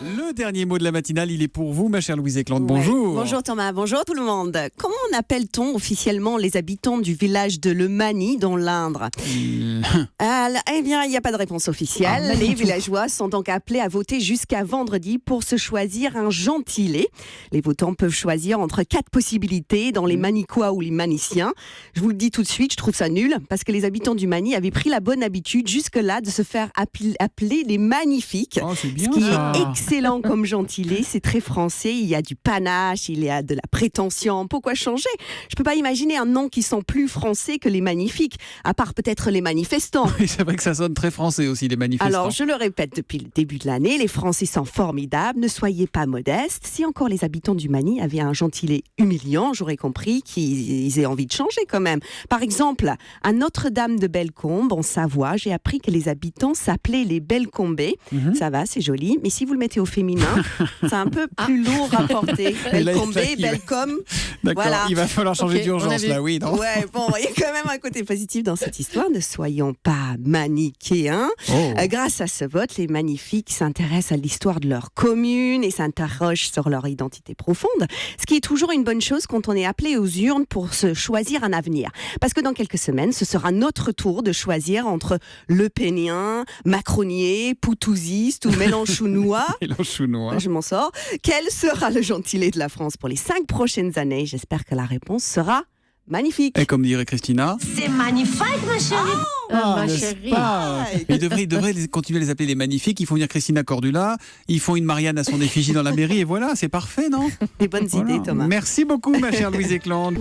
Le dernier mot de la matinale, il est pour vous, ma chère Louise Éclante. Bonjour. Bonjour Thomas, bonjour tout le monde. Comment appelle-t-on officiellement les habitants du village de Le Mani dans l'Indre ? Eh bien, il n'y a pas de réponse officielle. Les villageois sont donc appelés à voter jusqu'à vendredi pour se choisir un gentilé. Les votants peuvent choisir entre 4 possibilités dans les Manicois ou les Maniciens. Je vous le dis tout de suite, je trouve ça nul parce que les habitants du Mani avaient pris la bonne habitude jusque-là de se faire appeler les Magnifiques. Oh, c'est bien, ce qui ça. est excellent comme gentilé, c'est très français, il y a du panache, il y a de la prétention. Pourquoi changer ? Je peux pas imaginer un nom qui sent plus français que les Magnifiques, à part peut-être les manifestants. Oui, c'est vrai que ça sonne très français aussi, les manifestants. Alors, je le répète depuis le début de l'année, les Français sont formidables, ne soyez pas modestes. Si encore les habitants du Mani avaient un gentilé humiliant, j'aurais compris qu'ils aient envie de changer quand même. Par exemple, à Notre-Dame de Bellecombe, en Savoie, j'ai appris que les habitants s'appelaient les Bellecombés. Ça va, c'est joli, mais si vous le mettez au féminin, c'est un peu plus lourd à porter. Bellecombé, Bellecombe. D'accord, Voilà. il va falloir changer d'urgence là, oui, non ? Ouais, bon, il y a quand même un côté positif dans cette histoire. Ne soyons pas manichéens. Grâce à ce vote, les Magnifiques s'intéressent à l'histoire de leur commune et s'interrogent sur leur identité profonde, ce qui est toujours une bonne chose quand on est appelé aux urnes pour se choisir un avenir. Parce que dans quelques semaines, ce sera notre tour de choisir entre Le Pénien, Macronier, Poutouziste ou Mélenchounois. Mélenchounois. Je m'en sors. Quel sera le gentilé de la France pour les 5 prochaines années ? J'espère que la réponse sera magnifique. Et comme dirait Christina, C'est magnifique, ma chérie. Ma n'est-ce chérie. pas ? Ils devraient continuer à les appeler les magnifiques. Ils font venir Christina Cordula, ils font une Marianne à son effigie dans la mairie et voilà, c'est parfait, non ? Des bonnes Voilà. idées, Thomas. Merci beaucoup, ma chère Louise Éclante.